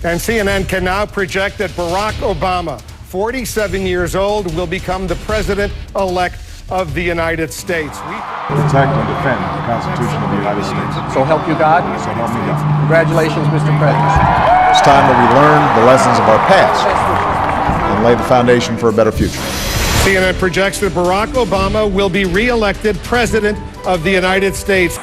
And CNN can now project that Barack Obama, 47 years old, will become the president-elect of the United States. Protect and defend the Constitution of the United States. So help you God? So help me God. Congratulations, Mr. President. It's time that we learn the lessons of our past and lay the foundation for a better future. CNN projects that Barack Obama will be re-elected president of the United States.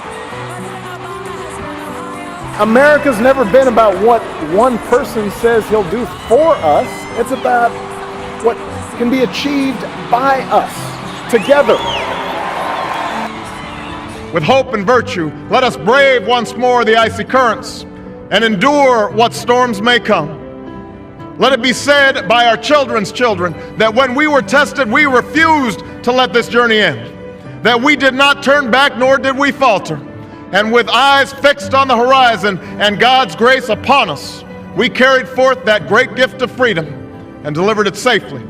America's never been about what one person says he'll do for us. It's about what can be achieved by us, together. With hope and virtue, let us brave once more the icy currents and endure what storms may come. Let it be said by our children's children that when we were tested, we refused to let this journey end, that we did not turn back nor did we falter. And with eyes fixed on the horizon and God's grace upon us, we carried forth that great gift of freedom and delivered it safely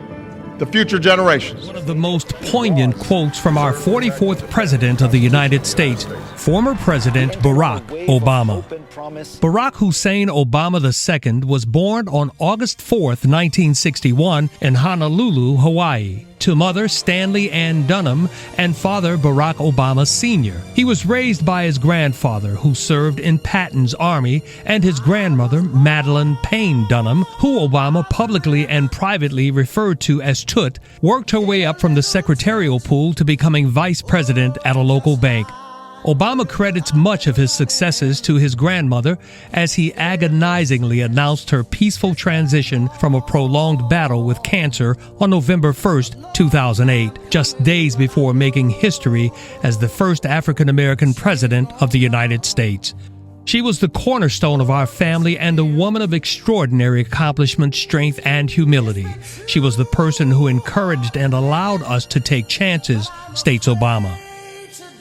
to future generations. One of the most poignant quotes from our 44th President of the United States, former President Barack Obama. Barack Hussein Obama II was born on August 4th, 1961 in Honolulu, Hawaii, to mother Stanley Ann Dunham and father Barack Obama Sr. He was raised by his grandfather, who served in Patton's army, and his grandmother, Madeline Payne Dunham, who Obama publicly and privately referred to as Toots, worked her way up from the secretarial pool to becoming vice president at a local bank. Obama credits much of his successes to his grandmother as he agonizingly announced her peaceful transition from a prolonged battle with cancer on November 1st, 2008, just days before making history as the first African-American president of the United States. She was the cornerstone of our family and a woman of extraordinary accomplishment, strength, and humility. She was the person who encouraged and allowed us to take chances, states Obama.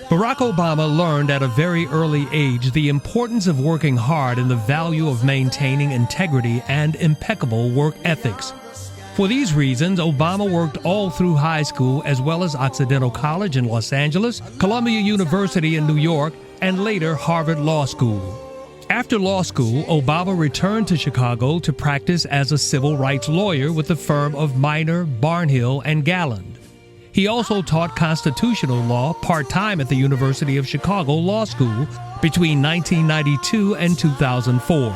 Barack Obama learned at a very early age the importance of working hard and the value of maintaining integrity and impeccable work ethics. For these reasons, Obama worked all through high school as well as Occidental College in Los Angeles, Columbia University in New York, and later Harvard Law School. After law school, Obama returned to Chicago to practice as a civil rights lawyer with the firm of Minor, Barnhill, and Galland. He also taught constitutional law part-time at the University of Chicago Law School between 1992 and 2004,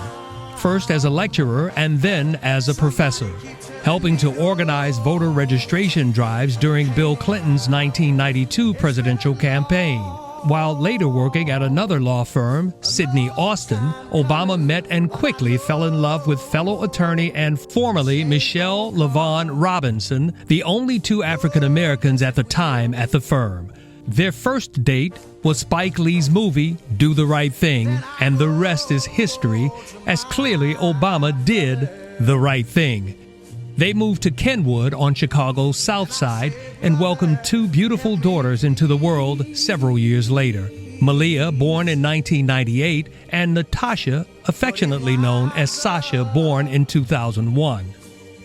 first as a lecturer and then as a professor, helping to organize voter registration drives during Bill Clinton's 1992 presidential campaign. While later working at another law firm, Sidney Austin, Obama met and quickly fell in love with fellow attorney and formerly Michelle LaVaughn Robinson, the only two African Americans at the time at the firm. Their first date was Spike Lee's movie, Do the Right Thing, and the rest is history, as clearly Obama did the right thing. They moved to Kenwood on Chicago's South Side and welcomed two beautiful daughters into the world several years later. Malia, born in 1998, and Natasha, affectionately known as Sasha, born in 2001.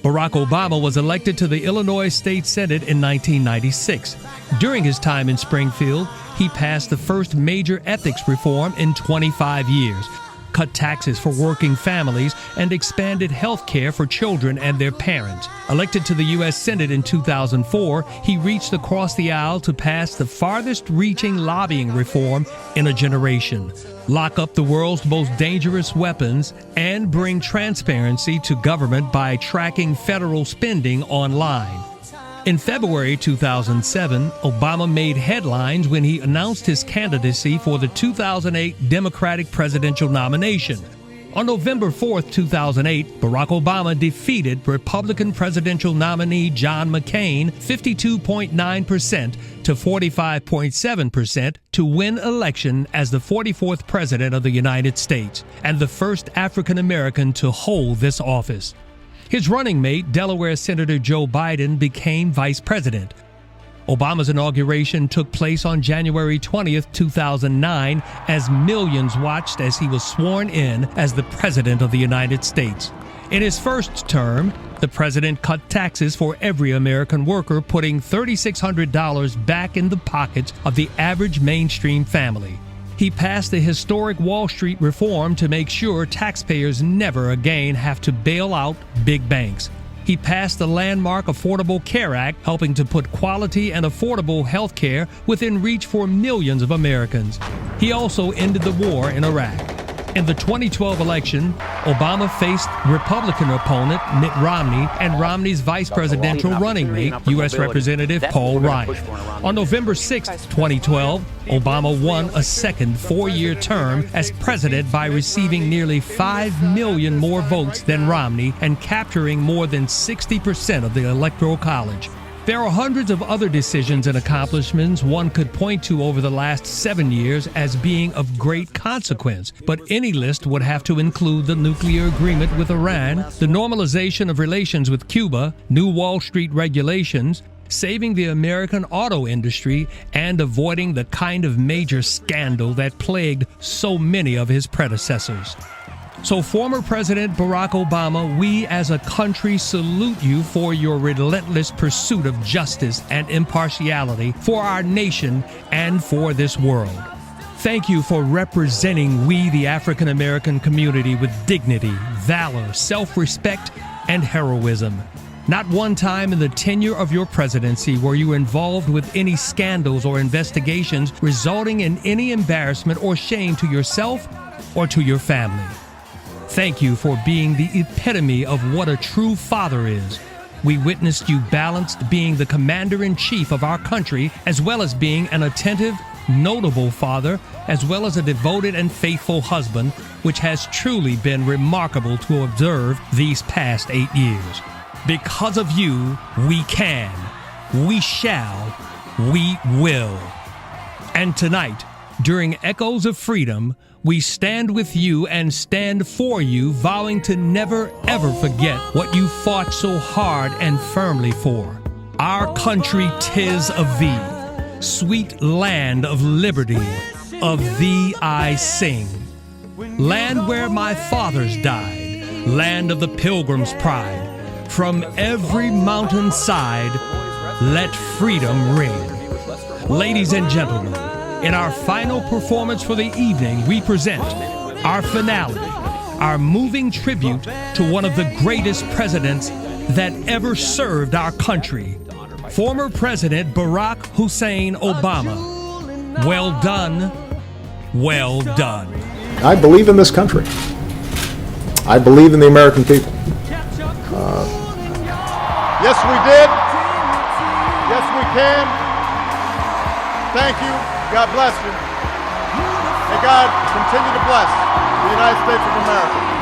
Barack Obama was elected to the Illinois State Senate in 1996. During his time in Springfield, he passed the first major ethics reform in 25 years, cut taxes for working families, and expanded health care for children and their parents. Elected to the U.S. Senate in 2004, he reached across the aisle to pass the farthest-reaching lobbying reform in a generation, lock up the world's most dangerous weapons, and bring transparency to government by tracking federal spending online. In February 2007, Obama made headlines when he announced his candidacy for the 2008 Democratic presidential nomination. On November 4, 2008, Barack Obama defeated Republican presidential nominee John McCain 52.9% to 45.7% to win election as the 44th President of the United States and the first African American to hold this office. His running mate, Delaware Senator Joe Biden, became vice president. Obama's inauguration took place on January 20th, 2009, as millions watched as he was sworn in as the President of the United States. In his first term, the president cut taxes for every American worker, putting $3,600 back in the pockets of the average mainstream family. He passed the historic Wall Street reform to make sure taxpayers never again have to bail out big banks. He passed the landmark Affordable Care Act, helping to put quality and affordable health care within reach for millions of Americans. He also ended the war in Iraq. In the 2012 election, Obama faced Republican opponent Mitt Romney and Romney's vice presidential running mate, U.S. Representative Paul Ryan. On November 6, 2012, Obama won a second four-year term as president by receiving nearly 5 million more votes than Romney and capturing more than 60% of the Electoral College. There are hundreds of other decisions and accomplishments one could point to over the last 7 years as being of great consequence, but any list would have to include the nuclear agreement with Iran, the normalization of relations with Cuba, new Wall Street regulations, saving the American auto industry, and avoiding the kind of major scandal that plagued so many of his predecessors. So, former President Barack Obama, we as a country salute you for your relentless pursuit of justice and impartiality for our nation and for this world. Thank you for representing we, the African American community, with dignity, valor, self-respect, and heroism. Not one time in the tenure of your presidency were you involved with any scandals or investigations resulting in any embarrassment or shame to yourself or to your family. Thank you for being the epitome of what a true father is. We witnessed you balanced being the commander-in-chief of our country, as well as being an attentive, notable father, as well as a devoted and faithful husband, which has truly been remarkable to observe these past 8 years. Because of you, we can, we shall, we will. And tonight, during Echoes of Freedom, we stand with you and stand for you, vowing to never ever forget what you fought so hard and firmly for. Our country 'tis of thee, sweet land of liberty, of thee I sing. Land where my fathers died, land of the Pilgrim's pride, from every mountain side, let freedom ring. Ladies and gentlemen, in our final performance for the evening, we present our finale, our moving tribute to one of the greatest presidents that ever served our country, former President Barack Hussein Obama. Well done, well done. I believe in this country. I believe in the American people. Yes, we did. Yes, we can. Thank you. God bless you. May God continue to bless the United States of America.